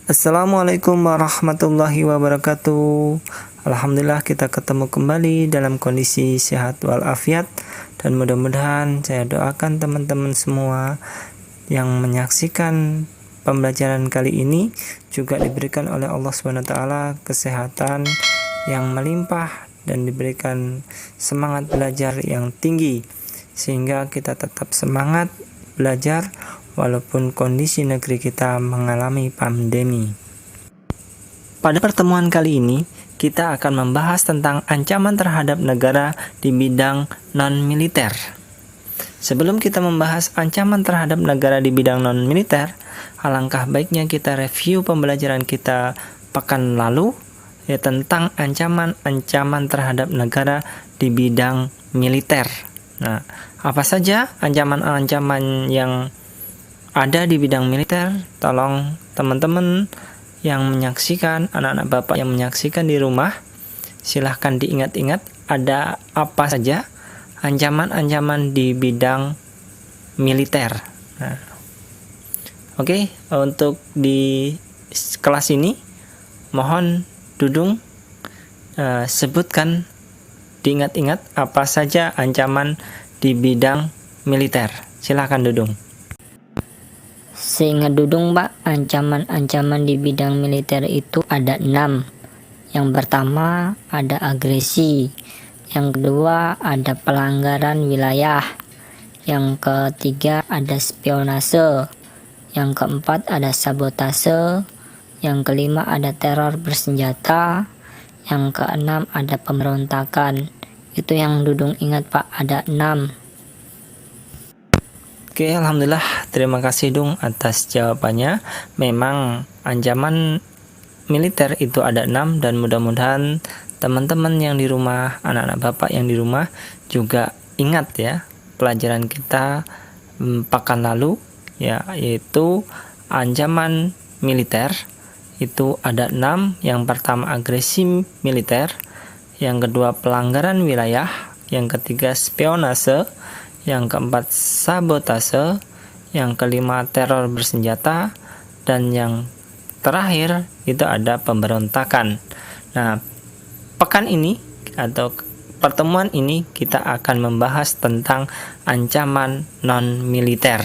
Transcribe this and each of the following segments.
Assalamualaikum warahmatullahi wabarakatuh. Alhamdulillah kita ketemu kembali dalam kondisi sehat walafiat, dan mudah-mudahan saya doakan teman-teman semua yang menyaksikan pembelajaran kali ini juga diberikan oleh Allah SWT kesehatan yang melimpah dan diberikan semangat belajar yang tinggi sehingga kita tetap semangat belajar walaupun kondisi negeri kita mengalami pandemi. Pada pertemuan kali ini, kita akan membahas tentang ancaman terhadap negara di bidang non-militer. Sebelum kita membahas ancaman terhadap negara di bidang non-militer, alangkah baiknya kita review pembelajaran kita pekan lalu tentang ancaman-ancaman terhadap negara di bidang militer. Nah, apa saja ancaman-ancaman yang ada di bidang militer? Tolong teman-teman yang menyaksikan, anak-anak bapak yang menyaksikan di rumah, silahkan diingat-ingat ada apa saja ancaman-ancaman di bidang militer. Nah, oke, untuk di kelas ini mohon Dudung sebutkan, diingat-ingat apa saja ancaman di bidang militer. Silahkan Dudung. Seingat Dudung, Pak, ancaman-ancaman di bidang militer itu ada 6. Yang pertama ada agresi, yang kedua ada pelanggaran wilayah, yang ketiga ada spionase, yang keempat ada sabotase, yang kelima ada teror bersenjata, yang keenam ada pemberontakan. Itu yang Dudung ingat, Pak, ada 6. Oke, alhamdulillah, terima kasih Dung atas jawabannya. Memang ancaman militer itu ada 6, dan mudah-mudahan teman-teman yang di rumah, anak-anak bapak yang di rumah juga ingat ya pelajaran kita pekan lalu, ya, yaitu ancaman militer itu ada 6. Yang pertama agresi militer, yang kedua pelanggaran wilayah, yang ketiga spionase, yang keempat sabotase, yang kelima teror bersenjata, dan yang terakhir itu ada pemberontakan. Nah, pekan ini atau pertemuan ini kita akan membahas tentang ancaman non-militer.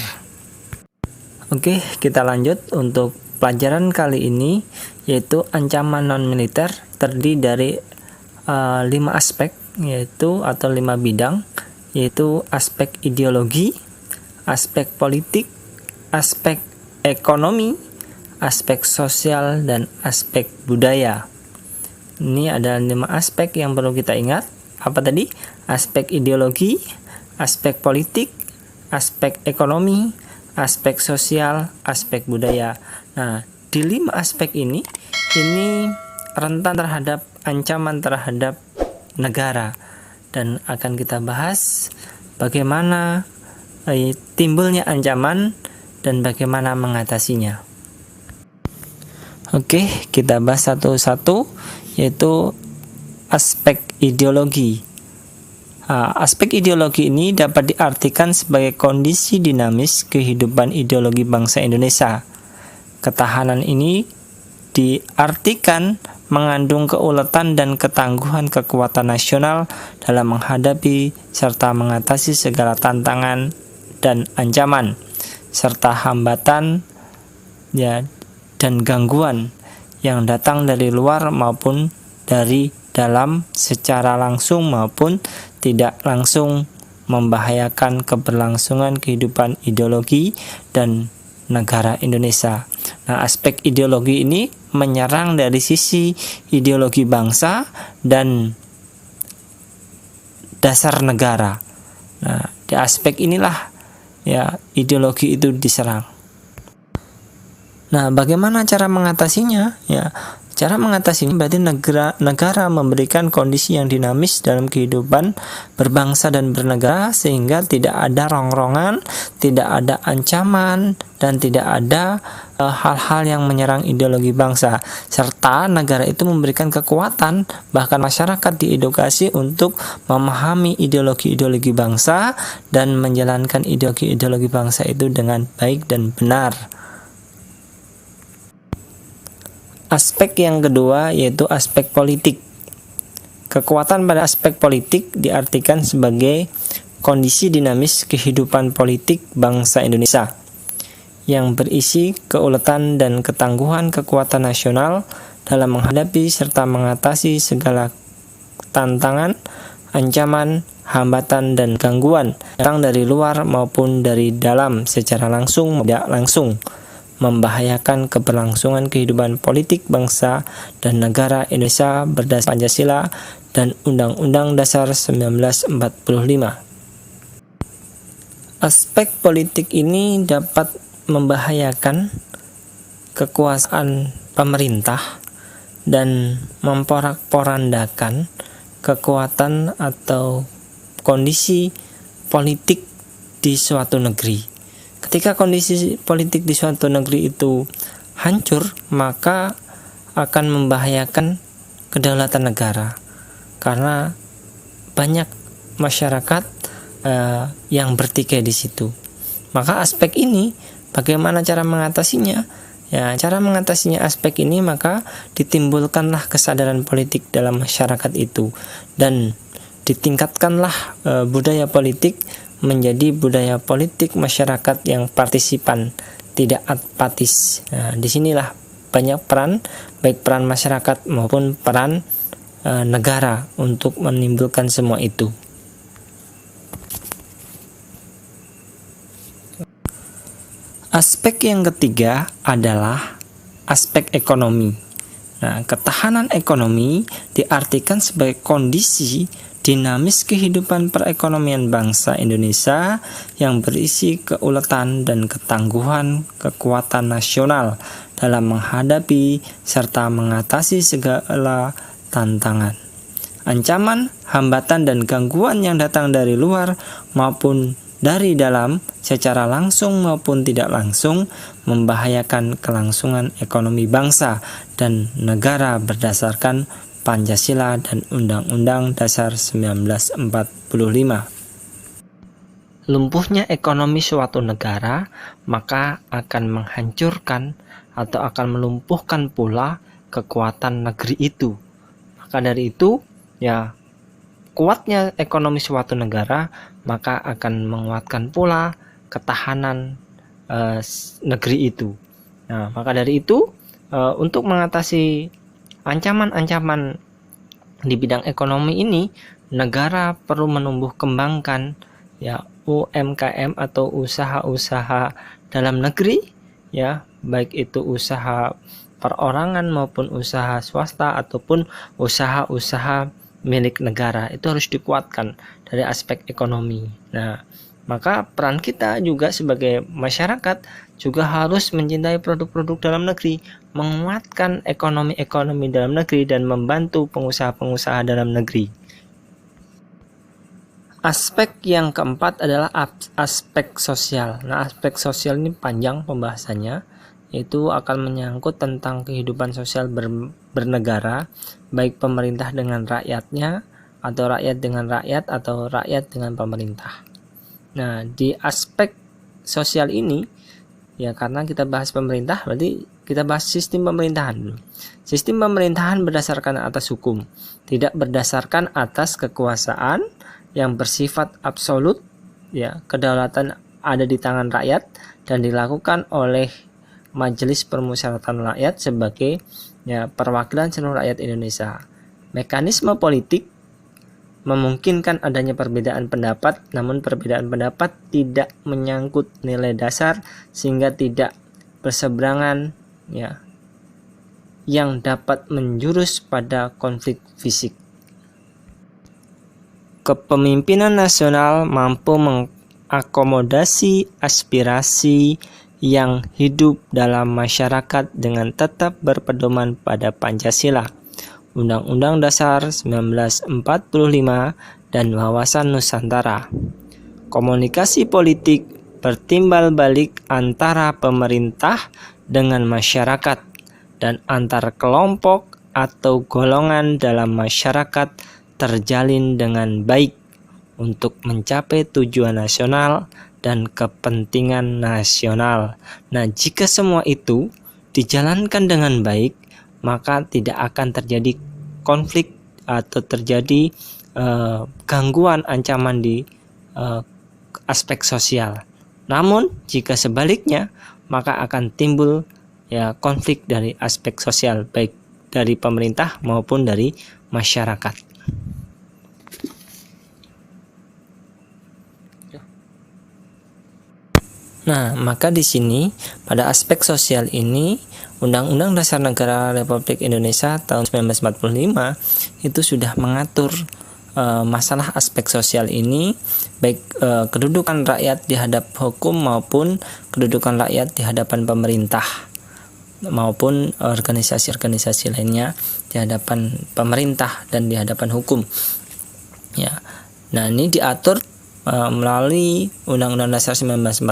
Oke, kita lanjut untuk pelajaran kali ini, yaitu ancaman non-militer terdiri dari 5 aspek, yaitu atau 5 bidang, yaitu aspek ideologi, aspek politik, aspek ekonomi, aspek sosial, dan aspek budaya. Ini ada 5 aspek yang perlu kita ingat. Apa tadi? Aspek ideologi, aspek politik, aspek ekonomi, aspek sosial, aspek budaya. Nah, di 5 aspek ini rentan terhadap ancaman terhadap negara, dan akan kita bahas bagaimana timbulnya ancaman dan bagaimana mengatasinya. Oke, kita bahas satu-satu, yaitu aspek ideologi. Aspek ideologi ini dapat diartikan sebagai kondisi dinamis kehidupan ideologi bangsa Indonesia. Ketahanan ini diartikan mengandung keuletan dan ketangguhan kekuatan nasional dalam menghadapi serta mengatasi segala tantangan dan ancaman, serta hambatan dan gangguan yang datang dari luar maupun dari dalam secara langsung maupun tidak langsung membahayakan keberlangsungan kehidupan ideologi dan negara Indonesia. Nah, aspek ideologi ini menyerang dari sisi ideologi bangsa dan dasar negara. Nah, di aspek inilah ya ideologi itu diserang. Nah, bagaimana cara mengatasinya? Ya, cara mengatasinya berarti negara memberikan kondisi yang dinamis dalam kehidupan berbangsa dan bernegara, sehingga tidak ada rongrongan, tidak ada ancaman, dan tidak ada hal-hal yang menyerang ideologi bangsa, serta negara itu memberikan kekuatan, bahkan masyarakat diedukasi untuk memahami ideologi-ideologi bangsa dan menjalankan ideologi-ideologi bangsa itu dengan baik dan benar. Aspek yang kedua yaitu aspek politik. Kekuatan pada aspek politik diartikan sebagai kondisi dinamis kehidupan politik bangsa Indonesia yang berisi keuletan dan ketangguhan kekuatan nasional dalam menghadapi serta mengatasi segala tantangan, ancaman, hambatan, dan gangguan datang dari luar maupun dari dalam secara langsung maupun tidak langsung, membahayakan keberlangsungan kehidupan politik bangsa dan negara Indonesia berdasarkan Pancasila dan Undang-Undang Dasar 1945. Aspek politik ini dapat membahayakan kekuasaan pemerintah dan memporak-porandakan kekuatan atau kondisi politik di suatu negeri. Ketika kondisi politik di suatu negeri itu hancur, maka akan membahayakan kedaulatan negara, karena banyak masyarakat yang bertikai di situ. Maka aspek ini, bagaimana cara mengatasinya? Ya, cara mengatasinya aspek ini maka ditimbulkanlah kesadaran politik dalam masyarakat itu, dan ditingkatkanlah budaya politik menjadi budaya politik masyarakat yang partisipan, tidak apatis. Nah, disinilah banyak peran, baik peran masyarakat maupun peran negara untuk menimbulkan semua itu. Aspek yang ketiga adalah aspek ekonomi. Nah, ketahanan ekonomi diartikan sebagai kondisi dinamis kehidupan perekonomian bangsa Indonesia yang berisi keuletan dan ketangguhan kekuatan nasional dalam menghadapi serta mengatasi segala tantangan, ancaman, hambatan, dan gangguan yang datang dari luar maupun dari dalam secara langsung maupun tidak langsung, membahayakan kelangsungan ekonomi bangsa dan negara berdasarkan Pancasila dan Undang-Undang Dasar 1945. Lumpuhnya ekonomi suatu negara maka akan menghancurkan atau akan melumpuhkan pula kekuatan negeri itu. Maka dari itu, ya, kuatnya ekonomi suatu negara maka akan menguatkan pula ketahanan negeri itu. Nah, maka dari itu, untuk mengatasi ancaman-ancaman di bidang ekonomi ini, negara perlu menumbuh kembangkan ya UMKM atau usaha-usaha dalam negeri, ya, baik itu usaha perorangan maupun usaha swasta ataupun usaha-usaha milik negara, itu harus dikuatkan dari aspek ekonomi. Nah, maka peran kita juga sebagai masyarakat juga harus mencintai produk-produk dalam negeri, menguatkan ekonomi-ekonomi dalam negeri, dan membantu pengusaha-pengusaha dalam negeri. Aspek yang keempat adalah aspek sosial. Nah, aspek sosial ini panjang pembahasannya, itu akan menyangkut tentang kehidupan sosial bernegara, baik pemerintah dengan rakyatnya, atau rakyat dengan rakyat, atau rakyat dengan pemerintah. Nah, di aspek sosial ini, ya, karena kita bahas pemerintah, berarti kita bahas sistem pemerintahan dulu. Sistem pemerintahan berdasarkan atas hukum, tidak berdasarkan atas kekuasaan yang bersifat absolut, ya, kedaulatan ada di tangan rakyat dan dilakukan oleh Majelis Permusyawaratan Rakyat sebagai, ya, perwakilan seluruh rakyat Indonesia. Mekanisme politik memungkinkan adanya perbedaan pendapat, namun perbedaan pendapat tidak menyangkut nilai dasar sehingga tidak berseberangan, ya, yang dapat menjurus pada konflik fisik. Kepemimpinan nasional mampu mengakomodasi aspirasi yang hidup dalam masyarakat dengan tetap berpedoman pada Pancasila, Undang-Undang Dasar 1945, dan wawasan Nusantara. Komunikasi politik bertimbal balik antara pemerintah dengan masyarakat dan antar kelompok atau golongan dalam masyarakat terjalin dengan baik untuk mencapai tujuan nasional dan kepentingan nasional. Nah, jika semua itu dijalankan dengan baik, maka tidak akan terjadi konflik atau terjadi gangguan ancaman di aspek sosial. Namun jika sebaliknya, maka akan timbul konflik dari aspek sosial, baik dari pemerintah maupun dari masyarakat. Nah, maka di sini pada aspek sosial ini Undang-Undang Dasar Negara Republik Indonesia tahun 1945 itu sudah mengatur masalah aspek sosial ini, baik kedudukan rakyat di hadapan hukum maupun kedudukan rakyat di hadapan pemerintah maupun organisasi-organisasi lainnya di hadapan pemerintah dan di hadapan hukum. Ya. Nah, ini diatur melalui Undang-Undang Dasar 1945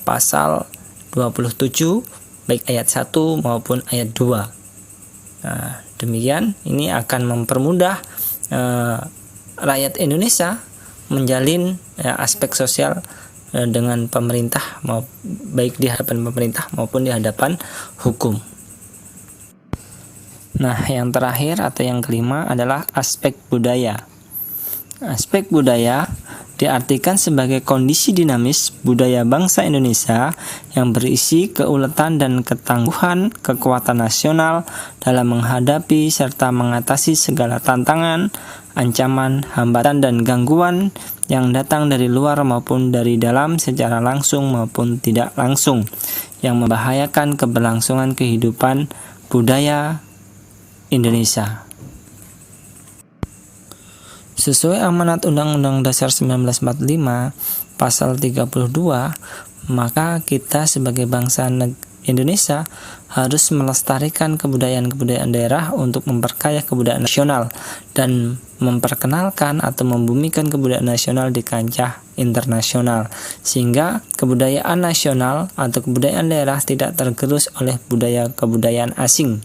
pasal 27 baik ayat 1 maupun ayat 2. Nah, demikian ini akan mempermudah rakyat Indonesia menjalin aspek sosial dengan pemerintah, baik di hadapan pemerintah maupun di hadapan hukum. Nah, yang terakhir atau yang kelima adalah aspek budaya. Aspek budaya diartikan sebagai kondisi dinamis budaya bangsa Indonesia yang berisi keuletan dan ketangguhan kekuatan nasional dalam menghadapi serta mengatasi segala tantangan, ancaman, hambatan, dan gangguan yang datang dari luar maupun dari dalam secara langsung maupun tidak langsung, yang membahayakan keberlangsungan kehidupan budaya Indonesia. Sesuai amanat Undang-Undang Dasar 1945 pasal 32, maka kita sebagai bangsa Indonesia harus melestarikan kebudayaan-kebudayaan daerah untuk memperkaya kebudayaan nasional dan memperkenalkan atau membumikan kebudayaan nasional di kancah internasional, sehingga kebudayaan nasional atau kebudayaan daerah tidak tergerus oleh budaya-kebudayaan asing.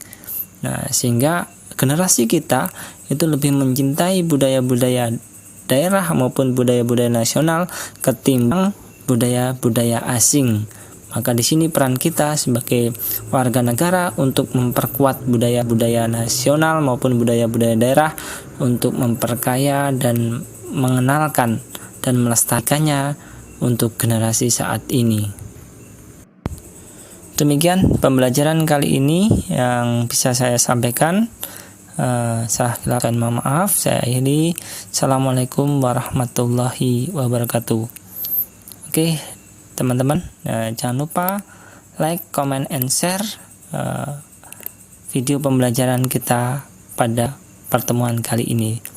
Nah, sehingga generasi kita itu lebih mencintai budaya-budaya daerah maupun budaya-budaya nasional ketimbang budaya-budaya asing. Maka di sini peran kita sebagai warga negara untuk memperkuat budaya-budaya nasional maupun budaya-budaya daerah untuk memperkaya dan mengenalkan dan melestarikannya untuk generasi saat ini. Demikian pembelajaran kali ini yang bisa saya sampaikan. Saya silakan mohon maaf. Saya akhiri. Assalamualaikum warahmatullahi wabarakatuh. Oke, teman-teman, jangan lupa like, comment, and share video pembelajaran kita pada pertemuan kali ini.